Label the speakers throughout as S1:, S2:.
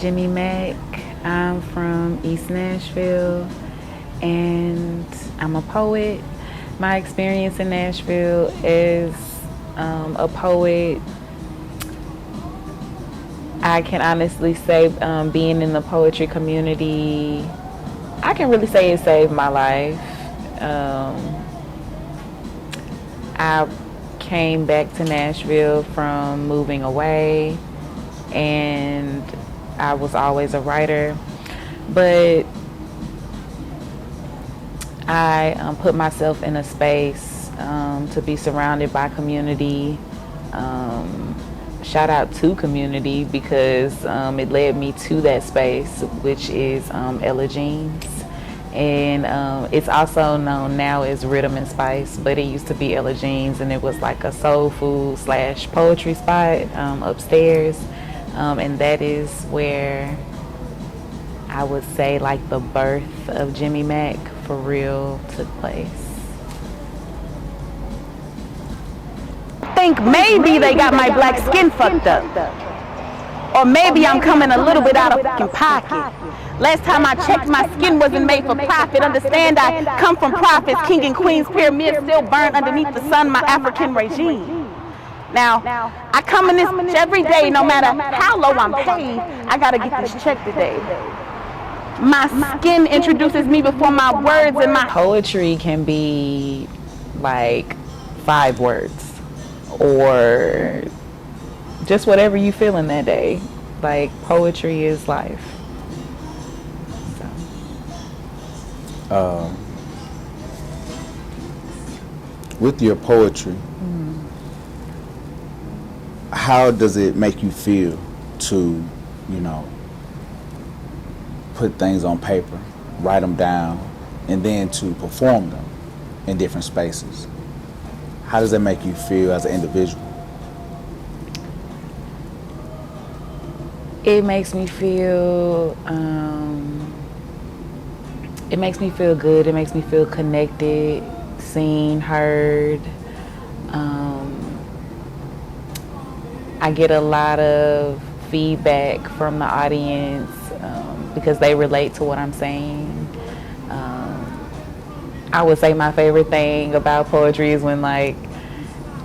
S1: Jimmy Mack. I'm from East Nashville and I'm a poet. My experience in Nashville as a poet, I can honestly say being in the poetry community, I can really say it saved my life. I came back to Nashville from moving away, and I was always a writer, but I put myself in a space to be surrounded by community. Shout out to community because it led me to that space, which is Ella Jeans. And it's also known now as Rhythm and Spice, but it used to be Ella Jeans, and it was like a soul food / poetry spot upstairs. And that is where I would say like the birth of Jimmy Mack for real took place.
S2: I think maybe they got my black skin fucked up. Or maybe I'm coming a little bit out of fucking pocket. Last time I checked, my skin wasn't made for profit. Understand, I come from prophets, king and queens, pyramids still burn underneath the sun, my African regime. Now, I come in this bitch every day, no matter how low I'm paid, I gotta get this check today. My skin introduces me before my words and my...
S1: Poetry can be like 5 words or just whatever you feeling that day. Like poetry is life. So.
S3: With your poetry, how does it make you feel to, put things on paper, write them down, and then to perform them in different spaces? How does that make you feel as an individual?
S1: It makes me feel good. It makes me feel connected, seen, heard. I get a lot of feedback from the audience because they relate to what I'm saying. I would say my favorite thing about poetry is when like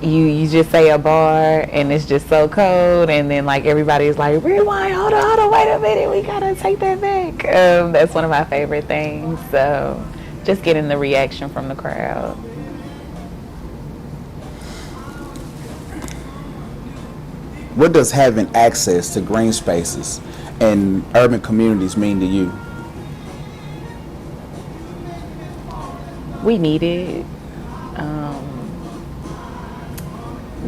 S1: you just say a bar and it's just so cold, and then like everybody's like, rewind, hold on, wait a minute, we gotta take that back. That's one of my favorite things. So just getting the reaction from the crowd.
S3: What does having access to green spaces and urban communities mean to you?
S1: We need it.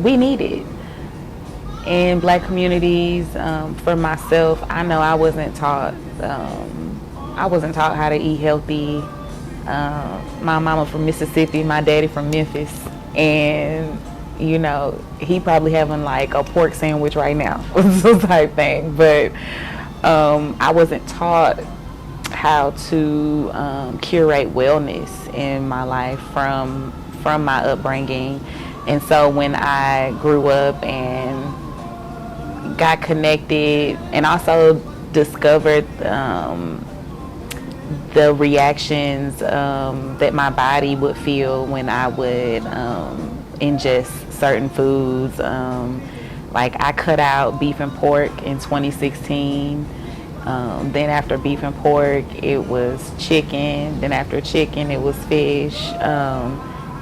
S1: We need it. In Black communities, for myself, I know I wasn't taught how to eat healthy. My mama from Mississippi, my daddy from Memphis, and he probably having like a pork sandwich right now, type thing. But I wasn't taught how to curate wellness in my life from my upbringing. And so when I grew up and got connected and also discovered the reactions that my body would feel when I would ingest certain foods. Like I cut out beef and pork in 2016. Then after beef and pork, it was chicken. Then after chicken, it was fish.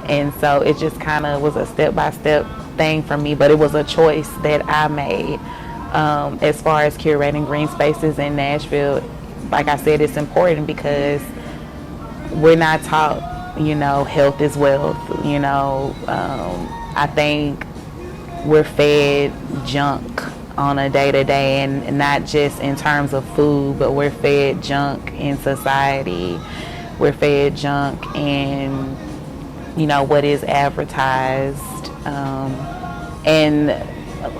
S1: And so it just kind of was a step-by-step thing for me, but it was a choice that I made. As far as curating green spaces in Nashville, like I said, it's important because we're not taught, health is wealth. I think we're fed junk on a day-to-day, and not just in terms of food, but we're fed junk in society. We're fed junk in what is advertised. And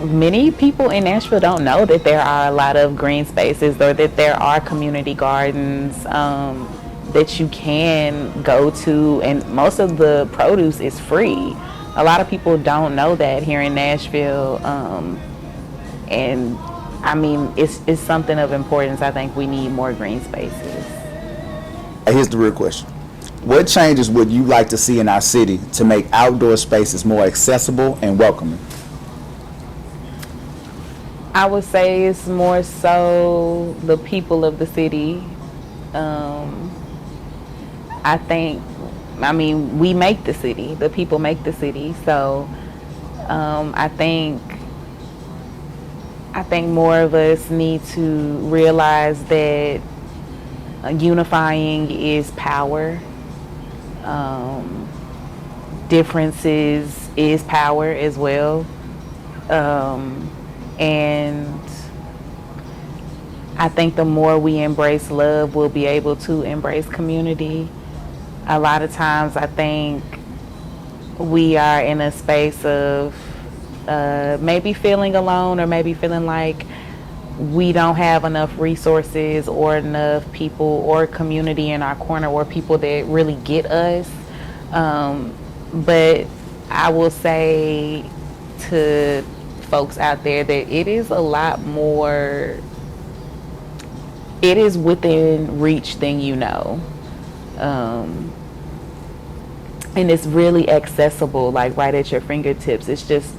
S1: many people in Nashville don't know that there are a lot of green spaces or that there are community gardens that you can go to, and most of the produce is free. A lot of people don't know that here in Nashville, and I mean, it's something of importance. I think we need more green spaces.
S3: Here's the real question. What changes would you like to see in our city to make outdoor spaces more accessible and welcoming?
S1: I would say it's more so the people of the city. Um, I think, I mean, we make the city. The people make the city. So I think more of us need to realize that unifying is power. Differences is power as well. And I think the more we embrace love, we'll be able to embrace community. A lot of times I think we are in a space of maybe feeling alone, or maybe feeling like we don't have enough resources or enough people or community in our corner, or people that really get us. But I will say to folks out there that it is a lot more, it is within reach than you know. And it's really accessible, like right at your fingertips. It's just,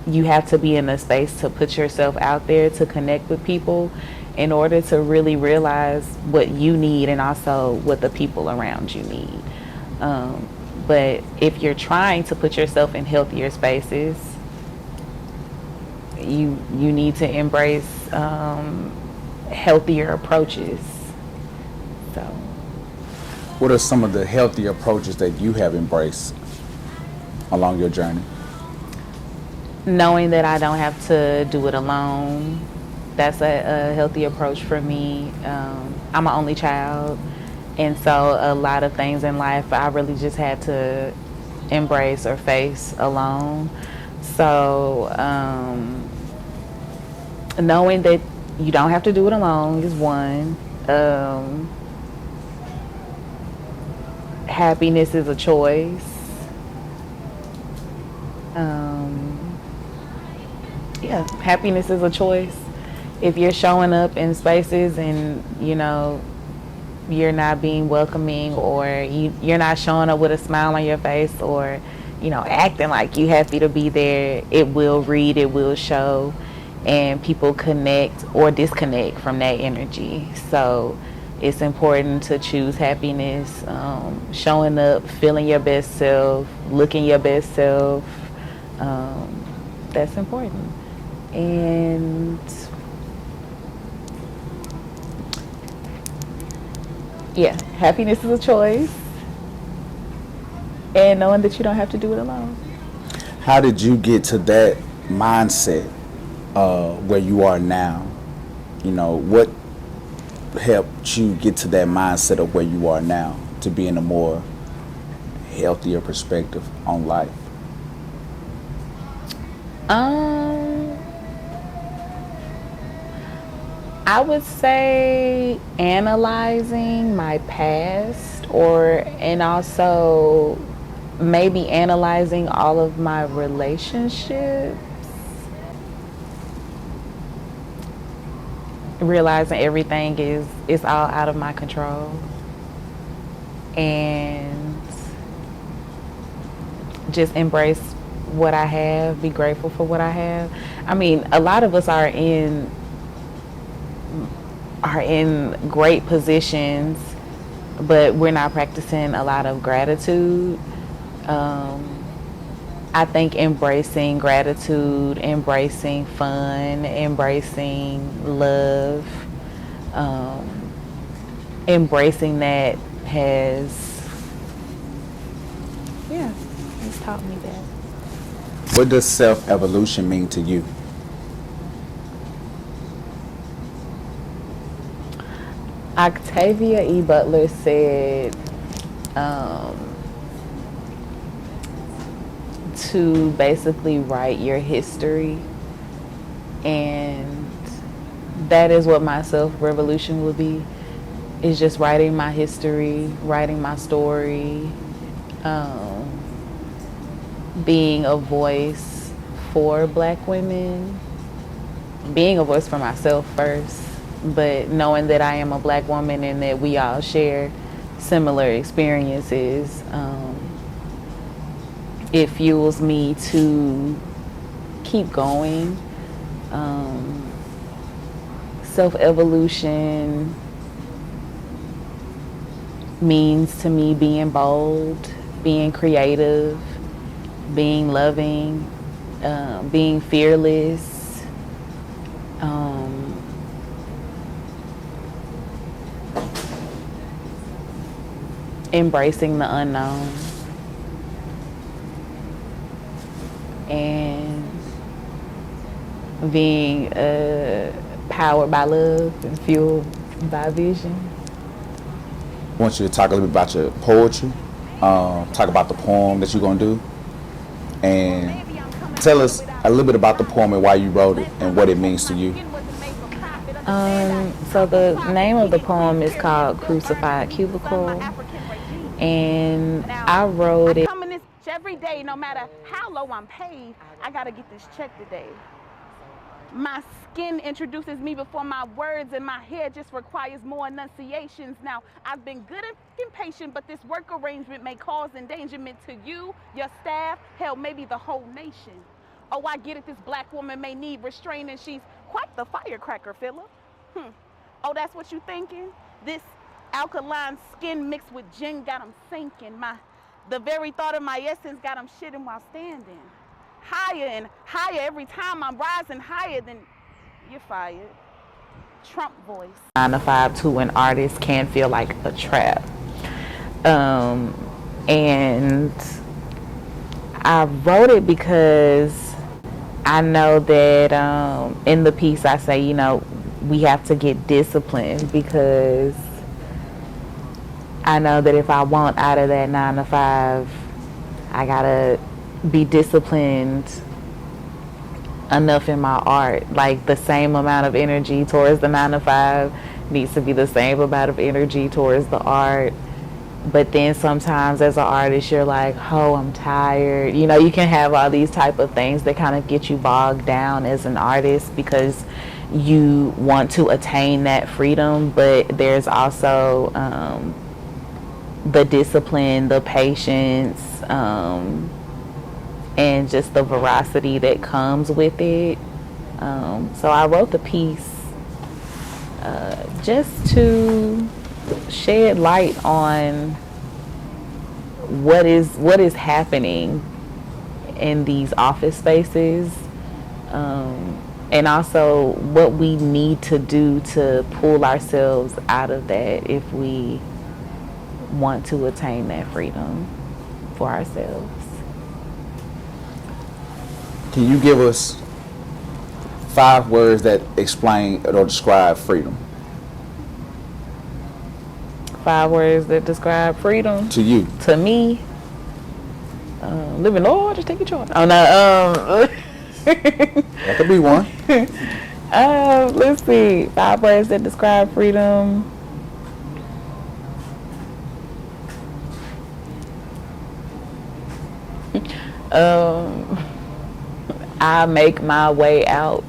S1: you have to be in a space to put yourself out there to connect with people in order to really realize what you need and also what the people around you need. But if you're trying to put yourself in healthier spaces, you need to embrace healthier approaches. So,
S3: What are some of the healthy approaches that you have embraced along your journey?
S1: knowing that I don't have to do it alone, that's a healthy approach for me. I'm an only child, and so a lot of things in life I really just had to embrace or face alone. So knowing that you don't have to do it alone is one. Happiness is a choice. Yeah, happiness is a choice. If you're showing up in spaces and you're not being welcoming, or you're not showing up with a smile on your face, or acting like you happy to be there, it will read, it will show, and people connect or disconnect from that energy. So it's important to choose happiness, showing up, feeling your best self, looking your best self. That's important. And yeah, happiness is a choice, and knowing that you don't have to do it alone.
S3: How did you get to that mindset where you are now? What helped you get to that mindset of where you are now, to be in a more healthier perspective on life?
S1: I would say analyzing my past, and also maybe analyzing all of my relationships, realizing everything is all out of my control, and just embrace what I have, be grateful for what I have. I mean, a lot of us are in great positions, but we're not practicing a lot of gratitude. I think embracing gratitude, embracing fun, embracing love, embracing that has taught me that.
S3: What does self-evolution mean to you?
S1: Octavia E. Butler said to basically write your history, and that is what my self-revolution will be, is just writing my history, writing my story, being a voice for Black women, being a voice for myself first, but knowing that I am a black woman and that we all share similar experiences, it fuels me to keep going. Self-evolution means to me being bold, being creative, being loving, being fearless, embracing the unknown, and being powered by love and fueled by vision.
S3: I want you to talk a little bit about your poetry, talk about the poem that you're going to do, and tell us a little bit about the poem and why you wrote it and what it means to you.
S1: So the name of the poem is called Crucified Cubicle, and I wrote it.
S2: I come in this every day, no matter how low I'm paid, I gotta get this check today. My skin introduces me before my words, and my hair just requires more enunciations. Now, I've been good and patient, but this work arrangement may cause endangerment to you, your staff, hell, maybe the whole nation. Oh, I get it, this black woman may need restraining. She's quite the firecracker, Philip. Oh, that's what you thinking? This alkaline skin mixed with gin got them sinking. The very thought of my essence got them shitting while standing. Higher and higher, every time I'm rising higher, then you're fired. Trump voice.
S1: 9 to 5 to an artist can feel like a trap. And I wrote it because I know that in the piece I say, we have to get disciplined, because I know that if I want out of that 9 to 5, I gotta be disciplined enough in my art. Like, the same amount of energy towards the 9 to 5 needs to be the same amount of energy towards the art. But then sometimes as an artist, you're like, oh, I'm tired. You can have all these type of things that kind of get you bogged down as an artist, because you want to attain that freedom. But there's also the discipline, the patience, and just the veracity that comes with it. So I wrote the piece just to shed light on what is happening in these office spaces, and also what we need to do to pull ourselves out of that if we want to attain that freedom for ourselves.
S3: Can you give us 5 words that explain or describe freedom?
S1: 5 words that describe freedom
S3: To you.
S1: to me. Living large, just take your choice. Oh no.
S3: That could be one.
S1: Let's see. 5 words that describe freedom. I make my way out.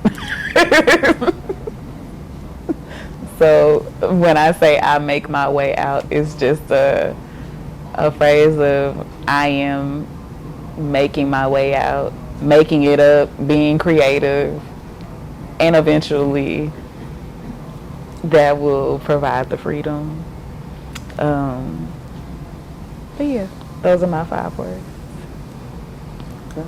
S1: So when I say I make my way out, it's just a phrase of I am making my way out, making it up, being creative, and eventually that will provide the freedom. But yeah, those are my 5 words.
S3: Okay.